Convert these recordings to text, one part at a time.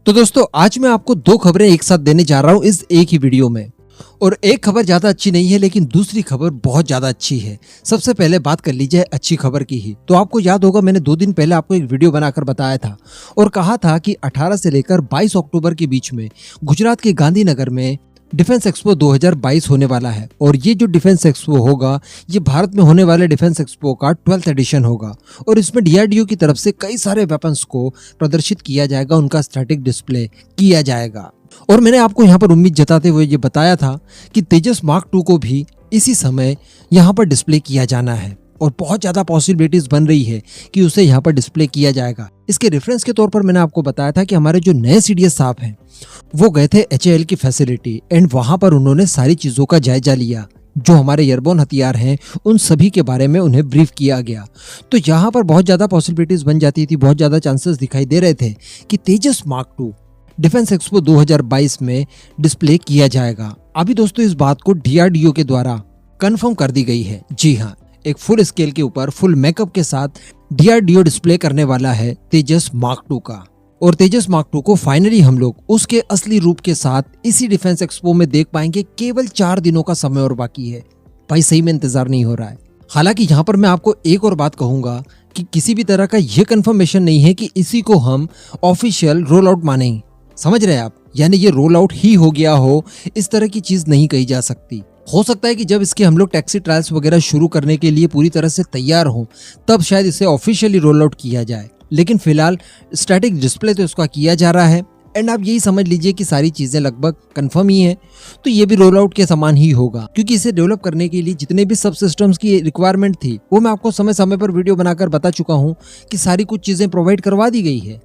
तो दोस्तों आज मैं आपको दो खबरें एक साथ देने जा रहा हूं इस एक ही वीडियो में। और एक खबर ज्यादा अच्छी नहीं है लेकिन दूसरी खबर बहुत ज्यादा अच्छी है। सबसे पहले बात कर लीजिए अच्छी खबर की ही। तो आपको याद होगा मैंने 2 दिन पहले आपको एक वीडियो बनाकर बताया था और कहा था कि 18 से लेकर 22 अक्टूबर के बीच में गुजरात के गांधीनगर में डिफेंस एक्सपो 2022 होने वाला है। और ये जो डिफेंस एक्सपो होगा ये भारत में होने वाले डिफेंस एक्सपो का 12th एडिशन होगा और इसमें डीआरडीओ की तरफ से कई सारे वेपन्स को प्रदर्शित किया जाएगा, उनका स्टैटिक डिस्प्ले किया जाएगा। और मैंने आपको यहाँ पर उम्मीद जताते हुए ये बताया था कि तेजस मार्क 2 को भी इसी समय यहाँ पर डिस्प्ले किया जाना है और बहुत ज्यादा पॉसिबिलिटीज बन रही है कि उसे यहाँ पर डिस्प्ले किया जाएगा। इसके रेफरेंस के तौर पर मैंने आपको बताया था कि हमारे जो नए सीडीएस साहब हैं वो गए थे एचएएल की फैसिलिटी एंड वहां पर उन्होंने सारी चीजों का जायजा लिया। जो हमारे एयरबोर्न हथियार हैं उन सभी के बारे में उन्हें ब्रीफ किया गया। तो यहाँ पर बहुत ज्यादा पॉसिबिलिटीज बन जाती थी, बहुत ज्यादा चांसेस दिखाई दे रहे थे कि तेजस मार्क 2 डिफेंस एक्सपो 2022 में डिस्प्ले किया जाएगा। अभी दोस्तों इस बात को डीआरडीओ के द्वारा कंफर्म कर दी गई है। जी हाँ, एक फुल स्केल के ऊपर फुल मेकअप के साथ डीआरडीओ डिस्प्ले करने वाला है तेजस मार्क 2 का। और तेजस मार्क 2 को फाइनली हम लोग उसके असली रूप के साथ इसी डिफेंस एक्सपो में देख पाएंगे। केवल 4 दिनों का समय और बाकी है भाई, सही में इंतजार नहीं हो रहा है। हालांकि यहाँ पर मैं आपको एक और बात कहूंगा कि किसी भी तरह का यह कंफर्मेशन नहीं है कि इसी को हम ऑफिशियल रोल आउट मानेंगे। समझ रहे हैं आप, यानी ये रोल आउट ही हो गया हो, इस तरह की चीज नहीं कही जा सकती। हो सकता है कि जब इसके हम लोग टैक्सी ट्रायल्स वगैरह शुरू करने के लिए पूरी तरह से तैयार हों तब शायद इसे ऑफिशियली रोल आउट किया जाए, लेकिन फिलहाल स्टैटिक डिस्प्ले तो इसका किया जा रहा है। एंड आप यही समझ लीजिए कि सारी चीजें लगभग कंफर्म ही है। तो ये भी रोल आउट के समान ही होगा, क्योंकि इसे डेवलप करने के लिए जितने भी सब सिस्टम्स की रिक्वायरमेंट थी वो मैं आपको समय समय पर वीडियो बनाकर बता चुका हूँ कि सारी कुछ चीजें प्रोवाइड करवा दी गई है।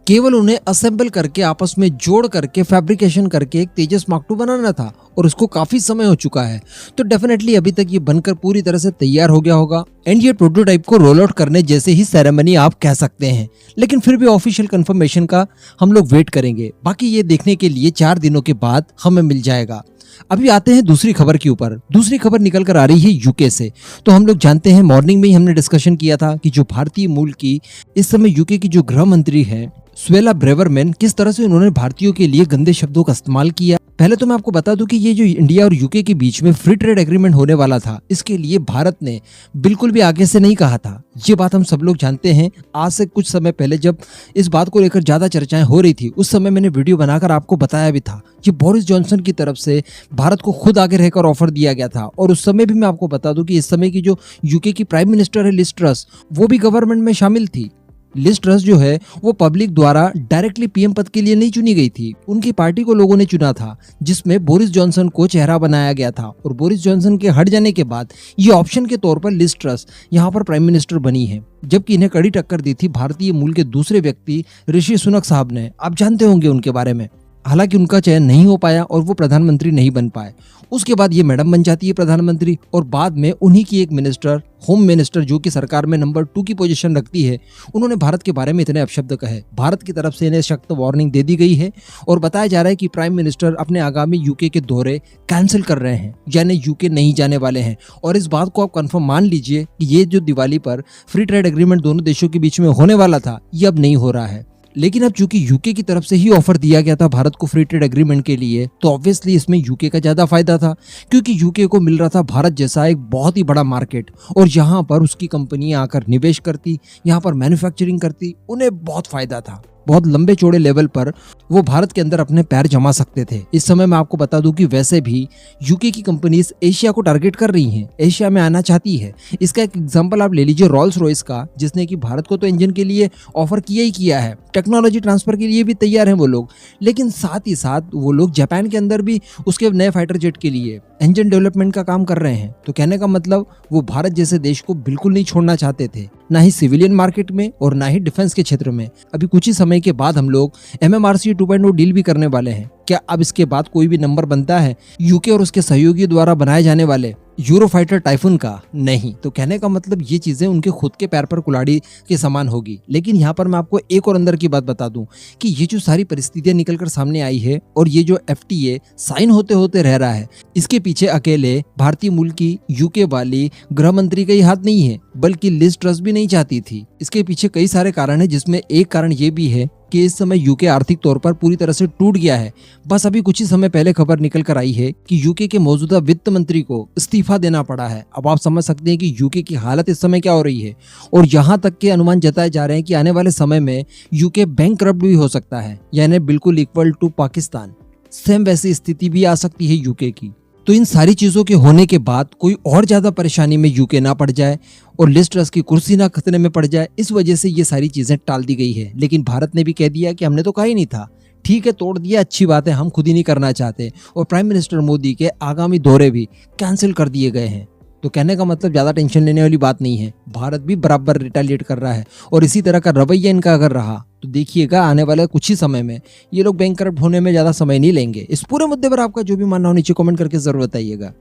केवल उन्हें असेंबल करके आपस में जोड़ करके फैब्रिकेशन करके एक तेजस मार्क 2 बनाना था और उसको काफी समय हो चुका है। तो डेफिनेटली अभी तक ये बनकर पूरी तरह से तैयार हो गया होगा एंड ये प्रोटोटाइप को रोल आउट करने जैसे ही सेरेमनी आप कह सकते हैं। लेकिन फिर भी ऑफिशियल कंफर्मेशन का हम लोग वेट करेंगे, बाकी ये देखने के लिए 4 दिनों के बाद हमें मिल जाएगा। अभी आते हैं दूसरी खबर के ऊपर। दूसरी खबर निकल कर आ रही है यूके से। तो हम लोग जानते हैं, मॉर्निंग में ही हमने डिस्कशन किया था कि जो भारतीय मूल की इस समय यूके की जो गृह मंत्री है सुएला ब्रेवरमैन, किस तरह से उन्होंने भारतीयों के लिए गंदे शब्दों का इस्तेमाल किया। पहले तो मैं आपको बता दूं कि ये जो इंडिया और यूके के बीच में फ्री ट्रेड एग्रीमेंट होने वाला था, इसके लिए भारत ने बिल्कुल भी आगे से नहीं कहा था। ये बात हम सब लोग जानते हैं। आज से कुछ समय पहले जब इस बात को लेकर ज्यादा चर्चाएं हो रही थी उस समय मैंने वीडियो बनाकर आपको बताया भी था। ये बोरिस जॉनसन की तरफ से भारत को खुद आगे रहकर ऑफर दिया गया था। और उस समय भी मैं आपको बता दूं कि इस समय की जो यूके की प्राइम मिनिस्टर है लिज ट्रस, वो भी गवर्नमेंट में शामिल थी। लिज ट्रस जो है वो पब्लिक द्वारा डायरेक्टली पीएम पद के लिए नहीं चुनी गई थी, उनकी पार्टी को लोगों ने चुना था, जिसमें बोरिस जॉनसन को चेहरा बनाया गया था। और बोरिस जॉनसन के हट जाने के बाद ये ऑप्शन के तौर पर लिज ट्रस यहाँ पर प्राइम मिनिस्टर बनी है, जबकि इन्हें कड़ी टक्कर दी थी भारतीय मूल के दूसरे व्यक्ति ऋषि सुनक साहब ने। आप जानते होंगे उनके बारे में। हालांकि उनका चयन नहीं हो पाया और वो प्रधानमंत्री नहीं बन पाए। उसके बाद ये मैडम बन जाती है प्रधानमंत्री और बाद में उन्हीं की एक मिनिस्टर, होम मिनिस्टर, जो कि सरकार में नंबर 2 की पोजीशन रखती है, उन्होंने भारत के बारे में इतने अपशब्द कहे। भारत की तरफ से इन्हें सख्त वार्निंग दे दी गई है और बताया जा रहा है कि प्राइम मिनिस्टर अपने आगामी यूके के दौरे कैंसिल कर रहे हैं, यानी यूके नहीं जाने वाले हैं। और इस बात को आप कंफर्म मान लीजिए कि ये जो दिवाली पर फ्री ट्रेड एग्रीमेंट दोनों देशों के बीच में होने वाला था ये अब नहीं हो रहा है। लेकिन अब चूंकि यूके की तरफ से ही ऑफर दिया गया था भारत को फ्री ट्रेड एग्रीमेंट के लिए, तो ऑब्वियसली इसमें यूके का ज्यादा फायदा था, क्योंकि यूके को मिल रहा था भारत जैसा एक बहुत ही बड़ा मार्केट और यहाँ पर उसकी कंपनियां आकर निवेश करती, यहाँ पर मैन्युफैक्चरिंग करती, उन्हें बहुत फायदा था। बहुत लंबे चौड़े लेवल पर वो भारत के अंदर अपने पैर जमा सकते थे। इस समय मैं आपको बता दूं कि वैसे भी यूके की कंपनीज एशिया को टारगेट कर रही हैं, एशिया में आना चाहती है। इसका एक एग्जांपल आप ले लीजिए रॉल्स रॉयस का, जिसने कि भारत को तो इंजन के लिए ऑफर किया ही किया है, टेक्नोलॉजी ट्रांसफर के लिए भी तैयार हैं वो लोग, लेकिन साथ ही साथ वो लोग जापान के अंदर भी उसके नए फाइटर जेट के लिए इंजन डेवलपमेंट का काम कर रहे हैं। तो कहने का मतलब वो भारत जैसे देश को बिल्कुल नहीं छोड़ना चाहते थे, ना ही सिविलियन मार्केट में और ना ही डिफेंस के क्षेत्र में। अभी कुछ ही समय के बाद हम लोग MMRC 2.0 डील भी करने वाले हैं। क्या अब इसके बाद कोई भी नंबर बनता है यूके और उसके सहयोगी द्वारा बनाए जाने वाले यूरोफाइटर टाइफून का? नहीं। तो कहने का मतलब ये चीजें उनके खुद के पैर पर कुल्हाड़ी के समान होगी। लेकिन यहाँ पर मैं आपको एक और अंदर की बात बता दूं कि ये जो सारी परिस्थितियां निकलकर सामने आई है और ये जो FTA साइन होते होते रह रहा है, इसके पीछे अकेले भारतीय मूल की यूके वाली गृह मंत्री का ही हाथ नहीं है। बल्कि लिज ट्रस भी नहीं चाहती थी। इसके पीछे कई सारे कारण हैं, जिसमें एक कारण ये भी है कि इस समय यूके आर्थिक तौर पर पूरी तरह से टूट गया है। बस अभी कुछ ही समय पहले खबर निकल कर आई है कि यूके के मौजूदा वित्त मंत्री को इस्तीफा देना पड़ा है। अब आप समझ सकते हैं कि यूके की हालत इस समय क्या हो रही है, और यहाँ तक के अनुमान जताए जा रहे हैं कि आने वाले समय में यूके बैंकरप्ट भी हो सकता है, यानी बिल्कुल इक्वल टू पाकिस्तान। सेम वैसी स्थिति भी आ सकती है यूके की। तो इन सारी चीजों के होने के बाद कोई और ज्यादा परेशानी में यूके ना पड़ जाए और लिज ट्रस की कुर्सी ना खतरे में पड़ जाए, इस वजह से ये सारी चीजें टाल दी गई है। लेकिन भारत ने भी कह दिया कि हमने तो कहा ही नहीं था। ठीक है, तोड़ दिया, अच्छी बात है, हम खुद ही नहीं करना चाहते। और प्राइम मिनिस्टर मोदी के आगामी दौरे भी कैंसिल कर दिए गए हैं। तो कहने का मतलब ज्यादा टेंशन लेने वाली बात नहीं है। भारत भी बराबर रिटेलिएट कर रहा है, और इसी तरह का रवैया इनका अगर रहा तो देखिएगा आने वाले कुछ ही समय में ये लोग बैंकरप्ट होने में ज्यादा समय नहीं लेंगे। इस पूरे मुद्दे पर आपका जो भी मानना हो नीचे कमेंट करके जरूर बताइएगा।